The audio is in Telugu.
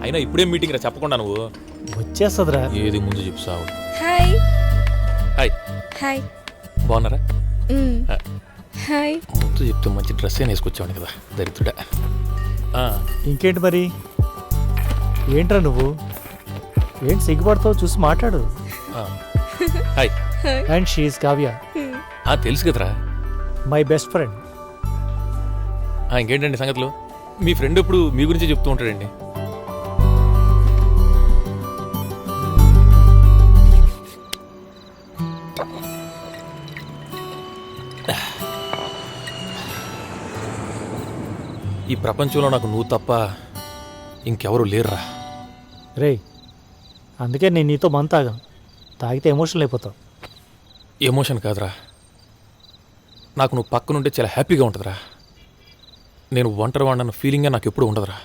అయినా ఇప్పుడేం మీటింగ్ రా చెప్పకుండా నువ్వు వచ్చేస్తుందిరా. ఏది ముందు చెప్తావు. హాయ్ హాయ్ హాయ్ బాగున్నారా? హాయ్. ముందు చెప్తే మంచి డ్రెస్ ఏం వేసుకొచ్చావు కదా దరిద్రుడా. ఇంకేంటి మరి? ఏంట్రా నువ్వు? ఏంటి సిగ్గుపడతావు? చూసి మాట్లాడు. హాయ్. అండ్ షీఈస్ కావ్య, తెలుసు కదరా. My best friend. ఇంకేంటండి సంగతులు? మీ ఫ్రెండ్ ఇప్పుడు మీ గురించి చెప్తూ ఉంటాడండి. ఈ ప్రపంచంలో నాకు నువ్వు తప్ప ఇంకెవరు లేరురా. రేయ్, అందుకే నేను నీతో మందు తాగాను. తాగితే ఎమోషనల్ అయిపోతావు. ఎమోషన్ కాదురా, నాకు నువ్వు పక్కనుంటే చాలా హ్యాపీగా ఉంటుందిరా. నేను ఒంటరి వాడిన ఫీలింగే నాకు ఎప్పుడు ఉండదురా.